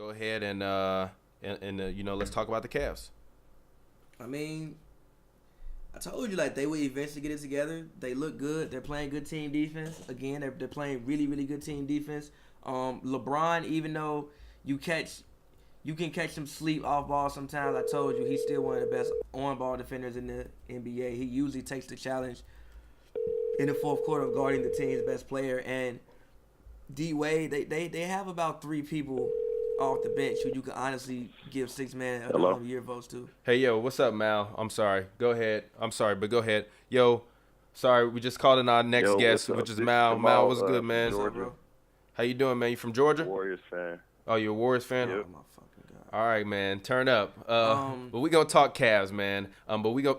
go ahead and let's talk about the Cavs. I mean, I told you like they would eventually get it together. They look good. They're playing good team defense. Again, they're playing really, really good team defense. LeBron, even though you can catch some sleep off ball sometimes. I told you he's still one of the best on ball defenders in the NBA. He usually takes the challenge in the fourth quarter of guarding the team's best player. And D Wade, they have about 3 people off the bench who you can honestly give 6 man of the year votes to. Hey, yo, what's up, Mal? I'm sorry. Go ahead. I'm sorry, but go ahead. Yo, sorry, we just called in our next guest, which is Mal. Mal, what's good, man? Georgia. How you doing, man? You from Georgia? Warriors fan. Oh, you're a Warriors fan? Yep. Oh, my fucking God. All right, man. Turn up. But we gonna talk Cavs, man. But we go,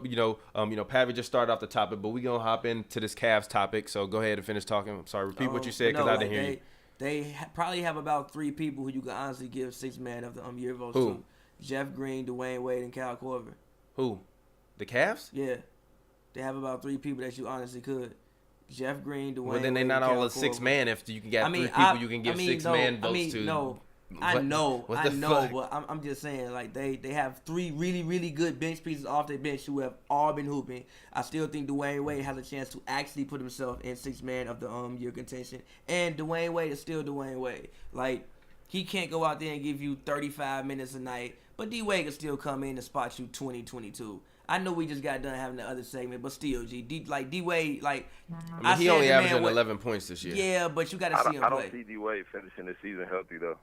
Pavy just started off the topic, but we gonna hop into this Cavs topic. So go ahead and finish talking. I'm sorry. Repeat what you said because I didn't hear you. They probably have about 3 people who you can honestly give 6 man of the year votes to. Jeff Green, Dwayne Wade, and Kyle Korver. Who? The Cavs? Yeah. They have about 3 people that you honestly could. Jeff Green, Dwayne Wade. Well, then they're not all a 6 man. If you can get 3 people, you can give 6 man votes to. No. I know, but I'm just saying, like, they have 3 really, really good bench pieces off their bench who have all been hooping. I still think Dwayne Wade has a chance to actually put himself in 6 man of the year contention. And Dwayne Wade is still Dwayne Wade. Like, he can't go out there and give you 35 minutes a night, but D Wade can still come in and spot you 20, 22. I know we just got done having the other segment, but still, D Wade, like, I mean, he only averaged 11 points this year. Yeah, but you got to see him play. I don't see D Wade finishing the season healthy though.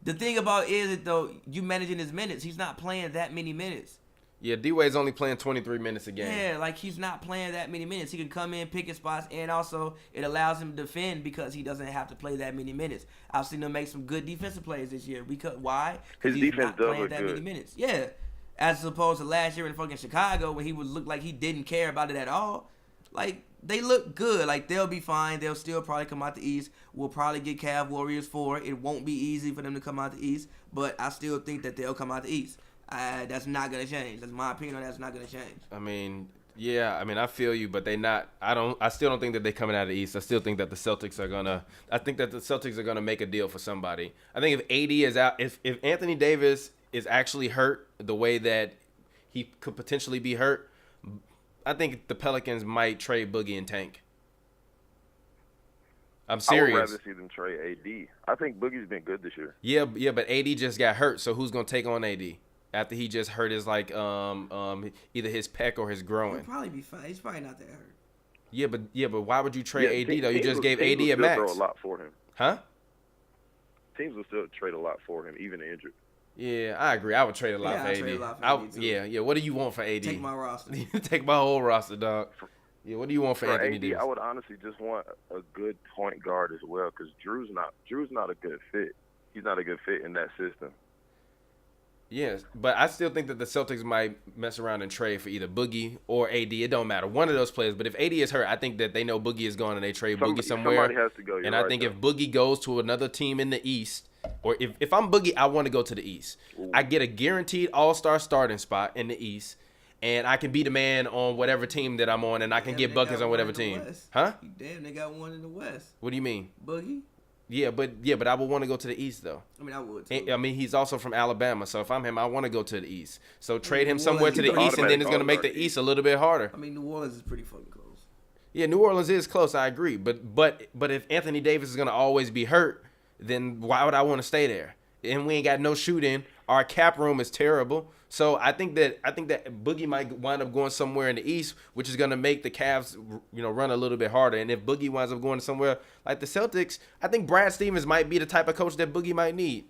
The thing about it though, you managing his minutes. He's not playing that many minutes. Yeah, D-Wade's only playing 23 minutes a game. Yeah, like he's not playing that many minutes. He can come in, pick his spots, and also it allows him to defend because he doesn't have to play that many minutes. I've seen him make some good defensive plays this year. Because why? His he's defense not does playing look that good. many minutes. Yeah, as opposed to last year in fucking Chicago when he would look like he didn't care about it at all. Like, they look good. Like, they'll be fine. They'll still probably come out the East. We'll probably get Cav Warriors 4. It won't be easy for them to come out the East, but I still think that they'll come out the East. That's not going to change. That's my opinion on that's not going to change. I mean, yeah, I feel you, but I still don't think that they're coming out of the East. I still think that the Celtics are going to make a deal for somebody. I think if AD is out, if Anthony Davis is actually hurt the way that he could potentially be hurt, I think the Pelicans might trade Boogie and Tank. I'm serious. I would rather see them trade AD. I think Boogie's been good this year. Yeah, but AD just got hurt, so who's gonna take on AD after he just hurt his either his pec or his groin? He'll probably be fine. He's probably not that hurt. Yeah, but why would you trade AD though? You just gave AD a max. Throw a lot for him. Huh? Teams will still trade a lot for him, even injured. Yeah, I agree. I would trade a lot for AD. Trade a lot for AD too. Yeah. What do you want for AD? Take my roster. Take my whole roster, dog. Yeah, what do you want for Anthony AD, Davis? I would honestly just want a good point guard as well, because Drew's not a good fit. He's not a good fit in that system. Yes, but I still think that the Celtics might mess around and trade for either Boogie or AD. It don't matter. One of those players. But if AD is hurt, I think that they know Boogie is gone and they trade Boogie somewhere. Somebody has to go. And I think if Boogie goes to another team in the East, or if I'm Boogie, I want to go to the East. Ooh. I get a guaranteed all-star starting spot in the East, and I can be the man on whatever team that I'm on, and I can get buckets on whatever team. Huh? Damn, they got one in the West. What do you mean? Boogie? Yeah, but I would want to go to the East, though. I mean, I would, too. I mean, he's also from Alabama, so if I'm him, I want to go to the East. So trade him somewhere to the East, and then it's going to make the East a little bit harder. I mean, New Orleans is pretty fucking close. Yeah, New Orleans is close, I agree. But if Anthony Davis is going to always be hurt, then why would I want to stay there? And we ain't got no shooting. Our cap room is terrible. So I think that Boogie might wind up going somewhere in the East, which is going to make the Cavs, run a little bit harder. And if Boogie winds up going somewhere like the Celtics, I think Brad Stevens might be the type of coach that Boogie might need.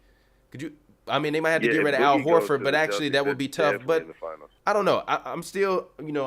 They might have to get rid of Al Horford, but actually that would be tough. But I don't know. I'm still,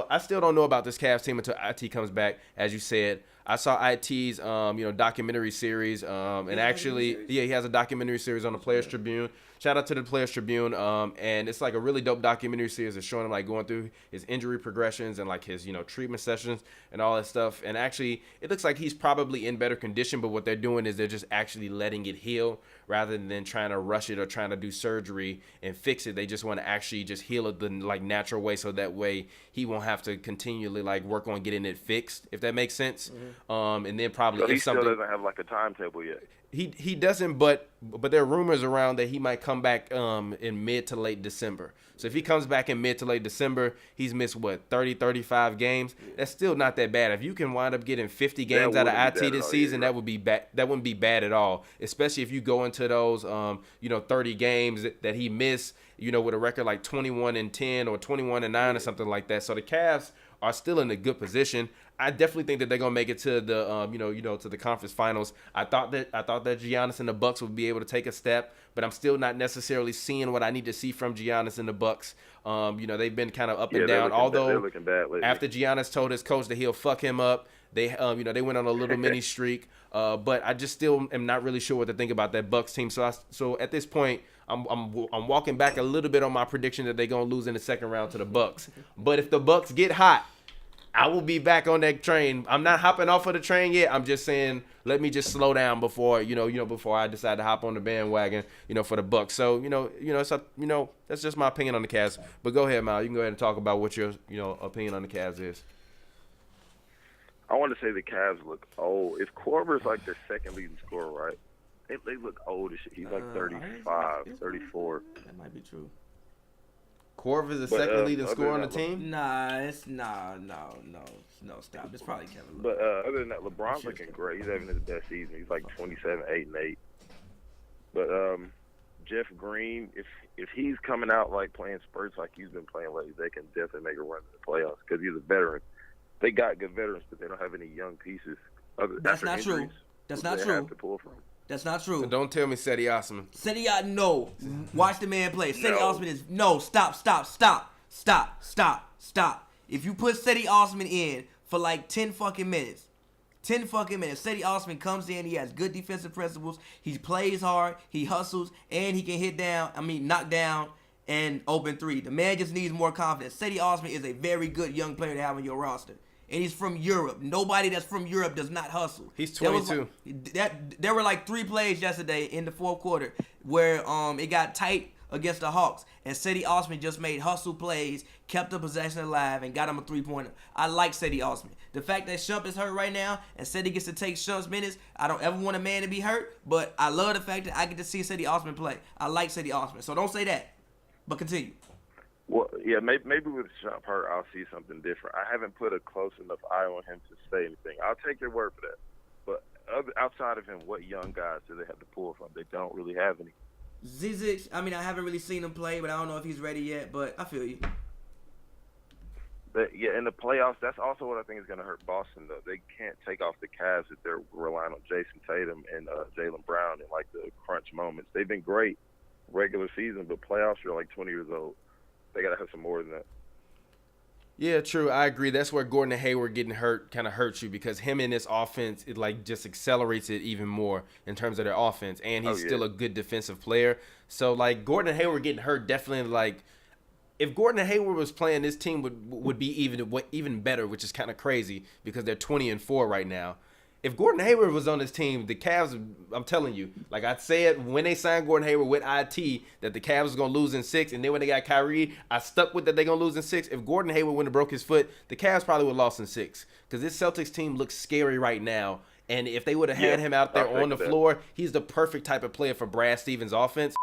I still don't know about this Cavs team until IT comes back. As you said, I saw IT's, documentary series, and actually, he has a documentary series on the Players Tribune. Shout out to the Players Tribune, and it's like a really dope documentary series that's showing him like going through his injury progressions and like his treatment sessions and all that stuff. And actually, it looks like he's probably in better condition, but what they're doing is they're just actually letting it heal rather than trying to rush it or trying to do surgery and fix it. They just want to actually just heal it the like natural way, so that way he won't have to continually like work on getting it fixed, if that makes sense. Mm-hmm. And then probably so he still doesn't have like a timetable yet. He doesn't, but there are rumors around that he might come back in mid to late December. So if he comes back in mid to late December, he's missed, 35 games? That's still not that bad. If you can wind up getting 50 games out of IT this season, that would be bad. That wouldn't be bad at all, especially if you go into those 30 games that he missed, with a record like 21-10 or 21-9 or something like that. So the Cavs are still in a good position. I definitely think that they're gonna make it to the to the conference finals. I thought that Giannis and the Bucks would be able to take a step, but I'm still not necessarily seeing what I need to see from Giannis and the Bucks. They've been kind of up and down. Although they're looking bad lately. After Giannis told his coach that he'll fuck him up, they they went on a little mini streak. But I just still am not really sure what to think about that Bucks team. So at this point, I'm walking back a little bit on my prediction that they're gonna lose in the second round to the Bucks. But if the Bucks get hot, I will be back on that train. I'm not hopping off of the train yet. I'm just saying, let me just slow down before before I decide to hop on the bandwagon, for the Bucks. So that's just my opinion on the Cavs. But go ahead, Mal. You can go ahead and talk about what your opinion on the Cavs is. I want to say the Cavs look old. If Korver's like their second leading scorer, right? They look old as shit. He's like 35, 34. That might be true. Korver is the second leading scorer on the team? No, stop. It's probably Kevin Love. But other than that, LeBron's looking great. He's having his best season. He's like 27, 8, and 8. But Jeff Green, if he's coming out like playing spurts like he's been playing lately, they can definitely make a run in the playoffs because he's a veteran. They got good veterans, but they don't have any young pieces. That's not true. That's not true. Have to pull from. That's not true. So don't tell me Seti Osman. No. Watch the man play. Seti Osman is Stop. If you put Seti Osman in for like 10 fucking minutes, Seti Osman comes in. He has good defensive principles. He plays hard. He hustles, and he can knock down and open three. The man just needs more confidence. Seti Osman is a very good young player to have on your roster. And he's from Europe. Nobody that's from Europe does not hustle. He's 22. There were like 3 plays yesterday in the fourth quarter where it got tight against the Hawks, and Seti Osman just made hustle plays, kept the possession alive, and got him a 3-pointer. I like Seti Osman. The fact that Shump is hurt right now and Seti gets to take Shump's minutes, I don't ever want a man to be hurt, but I love the fact that I get to see Seti Osman play. I like Seti Osman, so don't say that, but continue. Well, yeah, maybe with Shump hurt, I'll see something different. I haven't put a close enough eye on him to say anything. I'll take your word for that. But outside of him, what young guys do they have to pull from? They don't really have any. Zizic, I haven't really seen him play, but I don't know if he's ready yet, but I feel you. But, yeah, in the playoffs, that's also what I think is going to hurt Boston, though. They can't take off the Cavs if they're relying on Jason Tatum and Jaylen Brown in, like, the crunch moments. They've been great regular season, but playoffs, you're like 20 years old. They got to have some more than that. Yeah, true. I agree. That's where Gordon and Hayward getting hurt kind of hurts you because him in this offense, it like just accelerates it even more in terms of their offense. And he's still a good defensive player. So, like, Gordon and Hayward getting hurt definitely, like, if Gordon and Hayward was playing, this team would be even better, which is kind of crazy because they're 20-4 right now. If Gordon Hayward was on this team, the Cavs, I'm telling you, like I said, when they signed Gordon Hayward with IT, that the Cavs was going to lose in 6, and then when they got Kyrie, I stuck with that they're going to lose in 6. If Gordon Hayward wouldn't have broke his foot, the Cavs probably would have lost in 6 because this Celtics team looks scary right now. And if they would have had him out there on the floor, he's the perfect type of player for Brad Stevens' offense.